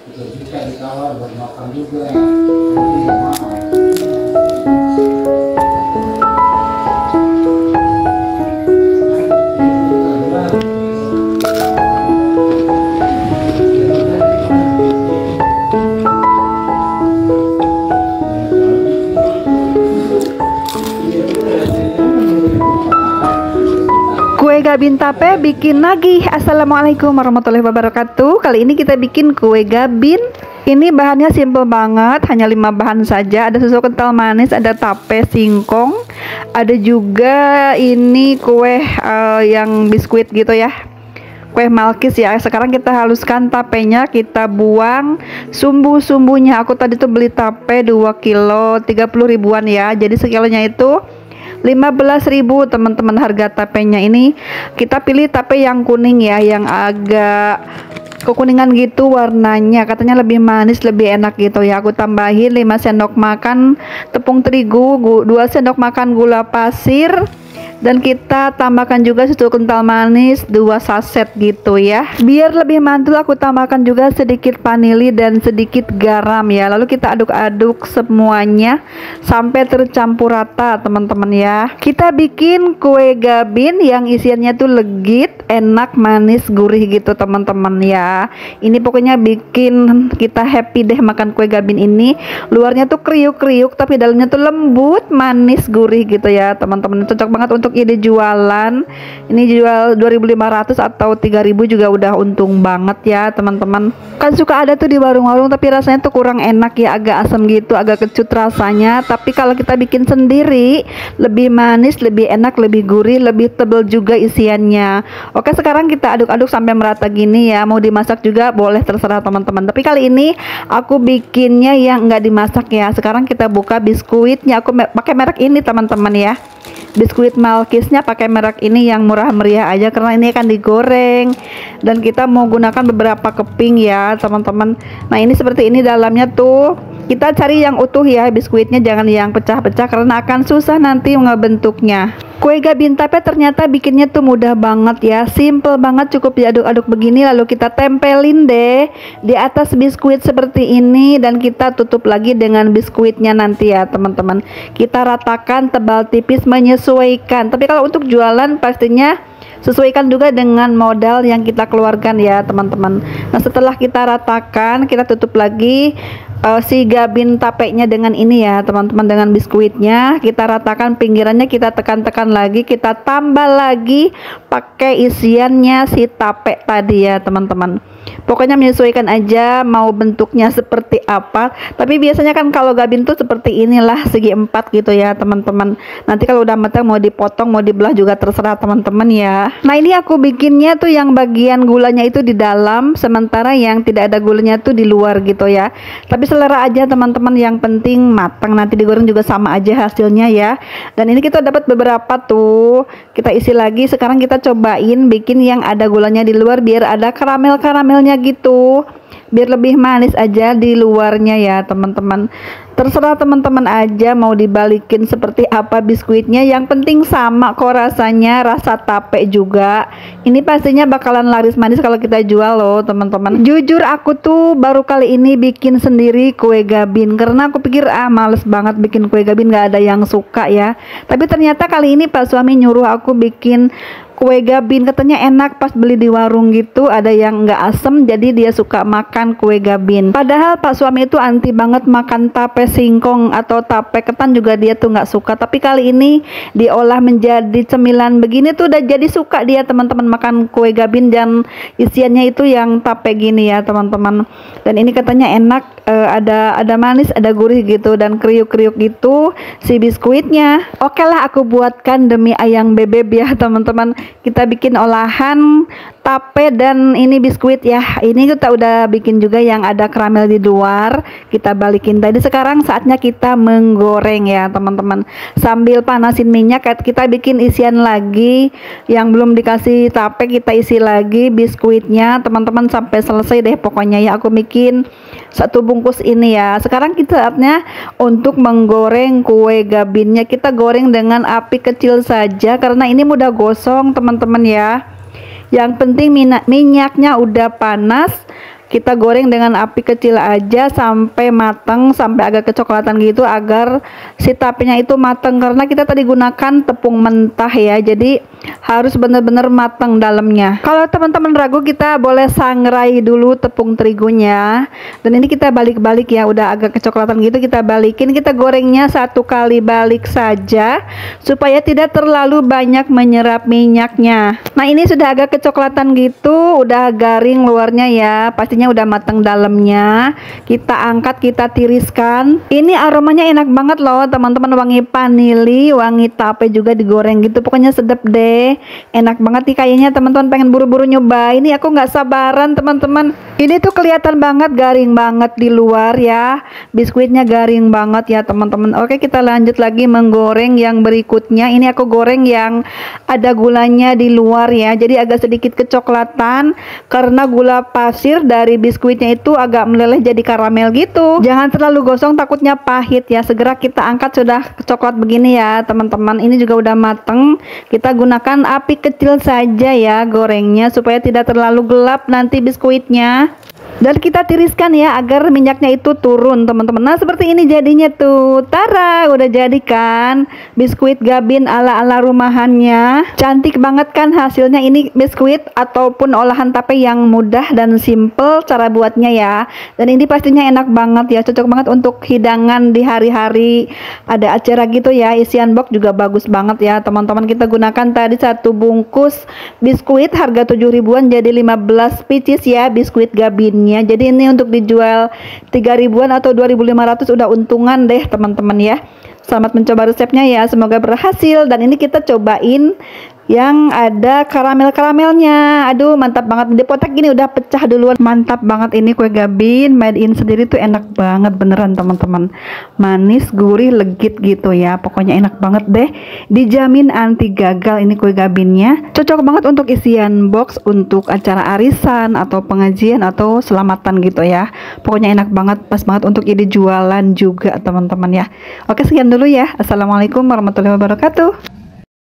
Itu bisa ditawar buat makan juga. Nanti nggak mahal. Kue gabin tape bikin lagi. Assalamualaikum warahmatullahi wabarakatuh. Kali ini kita bikin kue gabin. Ini bahannya simple banget, hanya 5 bahan saja. Ada susu kental manis, ada tape singkong, ada juga ini kue yang biskuit gitu ya, kue malkis ya. Sekarang kita haluskan tapenya, kita buang sumbu-sumbunya. Aku tadi tuh beli tape 2 kilo 30 ribuan ya, jadi sekilonya itu 15.000 teman-teman harga tapenya. Ini kita pilih tape yang kuning ya, yang agak kekuningan gitu warnanya, katanya lebih manis, lebih enak gitu ya. Aku tambahin 5 sendok makan tepung terigu, 2 sendok makan gula pasir, dan kita tambahkan juga susu kental manis 2 saset gitu ya. Biar lebih mantul aku tambahkan juga sedikit vanili dan sedikit garam ya. Lalu kita aduk-aduk semuanya sampai tercampur rata teman-teman ya. Kita bikin kue gabin yang isiannya tuh legit, enak, manis, gurih gitu teman-teman ya. Ini pokoknya bikin kita happy deh makan kue gabin ini. Luarnya tuh kriuk-kriuk tapi dalamnya tuh lembut, manis, gurih gitu ya teman-teman. Cocok banget untuk ide jualan. Ini jual 2.500 atau 3.000 juga udah untung banget ya teman-teman. Kan suka ada tuh di warung-warung tapi rasanya tuh kurang enak ya, agak asam gitu, agak kecut rasanya. Tapi kalau kita bikin sendiri lebih manis, lebih enak, lebih gurih, lebih tebal juga isiannya. Oke, sekarang kita aduk-aduk sampai merata gini ya. Mau dimasak juga boleh, terserah teman-teman. Tapi kali ini aku bikinnya yang nggak dimasak ya. Sekarang kita buka biskuitnya. Aku pakai merek ini teman-teman ya. Biskuit Malkisnya pakai merek ini yang murah meriah aja karena ini akan digoreng, dan kita mau gunakan beberapa keping ya teman-teman. Nah ini seperti ini dalamnya tuh. Kita cari yang utuh ya biskuitnya, jangan yang pecah-pecah karena akan susah nanti ngebentuknya. Kue gabin tape ternyata bikinnya tuh mudah banget ya, simple banget, cukup diaduk-aduk begini lalu kita tempelin deh di atas biskuit seperti ini, dan kita tutup lagi dengan biskuitnya nanti ya teman-teman. Kita ratakan tebal tipis menyesuaikan, tapi kalau untuk jualan pastinya sesuaikan juga dengan modal yang kita keluarkan ya teman-teman. Nah setelah kita ratakan, kita tutup lagi si gabin tapenya dengan ini ya teman-teman, dengan biskuitnya. Kita ratakan pinggirannya, kita tekan-tekan lagi, kita tambah lagi pakai isiannya si tape tadi ya teman-teman. Pokoknya menyesuaikan aja mau bentuknya seperti apa. Tapi biasanya kan kalau gabin tuh seperti inilah, segi 4 gitu ya teman-teman. Nanti kalau udah matang mau dipotong, mau dibelah juga terserah teman-teman ya. Nah ini aku bikinnya tuh yang bagian gulanya itu di dalam, sementara yang tidak ada gulanya tuh di luar gitu ya. Tapi selera aja teman-teman, yang penting matang, nanti digoreng juga sama aja hasilnya ya. Dan ini kita dapat beberapa tuh, kita isi lagi. Sekarang kita cobain bikin yang ada gulanya di luar biar ada karamel-karamelnya gitu, biar lebih manis aja di luarnya ya teman-teman. Terserah teman-teman aja mau dibalikin seperti apa biskuitnya, yang penting sama kok rasanya, rasa tape juga. Ini pastinya bakalan laris manis kalau kita jual loh teman-teman. Jujur aku tuh baru kali ini bikin sendiri kue gabin karena aku pikir males banget bikin kue gabin, gak ada yang suka ya. Tapi ternyata kali ini Pak suami nyuruh aku bikin kue gabin, katanya enak pas beli di warung gitu, ada yang nggak asem, jadi dia suka makan kue gabin. Padahal Pak suami itu anti banget makan tape singkong atau tape ketan juga dia tuh nggak suka. Tapi kali ini diolah menjadi cemilan begini tuh udah jadi suka dia teman-teman makan kue gabin, dan isiannya itu yang tape gini ya teman-teman. Dan ini katanya enak, ada manis, ada gurih gitu, dan kriuk-kriuk gitu si biskuitnya. Oke lah aku buatkan demi ayang bebek ya teman-teman. Kita bikin olahan tape dan ini biskuit ya. Ini kita udah bikin juga yang ada karamel di luar, kita balikin tadi. Sekarang saatnya kita menggoreng ya teman-teman. Sambil panasin minyak kita bikin isian lagi yang belum dikasih tape, kita isi lagi biskuitnya teman-teman sampai selesai deh pokoknya ya. Aku bikin 1 bungkus ini ya. Sekarang kita saatnya untuk menggoreng kue gabinnya. Kita goreng dengan api kecil saja karena ini mudah gosong teman-teman ya. Yang penting minyaknya udah panas, Kita goreng dengan api kecil aja sampai matang, sampai agak kecoklatan gitu, agar si tapenya itu matang, karena kita tadi gunakan tepung mentah ya, jadi harus benar-benar matang dalamnya. Kalau teman-teman ragu, kita boleh sangrai dulu tepung terigunya. Dan ini kita balik-balik ya, udah agak kecoklatan gitu, kita balikin, kita gorengnya 1 kali balik saja supaya tidak terlalu banyak menyerap minyaknya. Nah, ini sudah agak kecoklatan gitu, udah garing luarnya ya, pastinya udah matang dalamnya. Kita angkat, kita tiriskan. Ini aromanya enak banget loh teman-teman, wangi vanili, wangi tape juga digoreng gitu, pokoknya sedap deh, enak banget nih. Kayaknya teman-teman pengen buru-buru nyoba ini, aku nggak sabaran teman-teman. Ini tuh kelihatan banget garing banget di luar ya, biskuitnya garing banget ya teman-teman. Oke, kita lanjut lagi menggoreng yang berikutnya. Ini aku goreng yang ada gulanya di luar ya, jadi agak sedikit kecoklatan karena gula pasir dari biskuitnya itu agak meleleh jadi karamel gitu. Jangan terlalu gosong, takutnya pahit ya. Segera kita angkat, sudah coklat begini ya teman-teman. Ini juga udah mateng. Kita gunakan api kecil saja ya gorengnya supaya tidak terlalu gelap nanti biskuitnya. Dan kita tiriskan ya agar minyaknya itu turun teman-teman. Nah, seperti ini jadinya tuh. Tara, udah jadi kan biskuit Gabin ala-ala rumahannya. Cantik banget kan hasilnya. Ini biskuit ataupun olahan tape yang mudah dan simple cara buatnya ya. Dan ini pastinya enak banget ya, cocok banget untuk hidangan di hari-hari ada acara gitu ya. Isian box juga bagus banget ya teman-teman. Kita gunakan tadi 1 bungkus biskuit harga 7 ribuan, jadi 15 pieces ya biskuit Gabin. Jadi ini untuk dijual 3 ribuan atau 2.500 udah untungan deh teman-teman ya. Selamat mencoba resepnya ya, semoga berhasil. Dan ini kita cobain yang ada karamel-karamelnya. Aduh, mantap banget. Di potek gini udah pecah duluan. Mantap banget ini kue Gabin made in sendiri tuh, enak banget beneran teman-teman. Manis, gurih, legit gitu ya. Pokoknya enak banget deh. Dijamin anti gagal ini kue Gabinnya. Cocok banget untuk isian box, untuk acara arisan atau pengajian atau selamatan gitu ya. Pokoknya enak banget, pas banget untuk ide jualan juga teman-teman ya. Oke, sekian dulu ya. Assalamualaikum warahmatullahi wabarakatuh.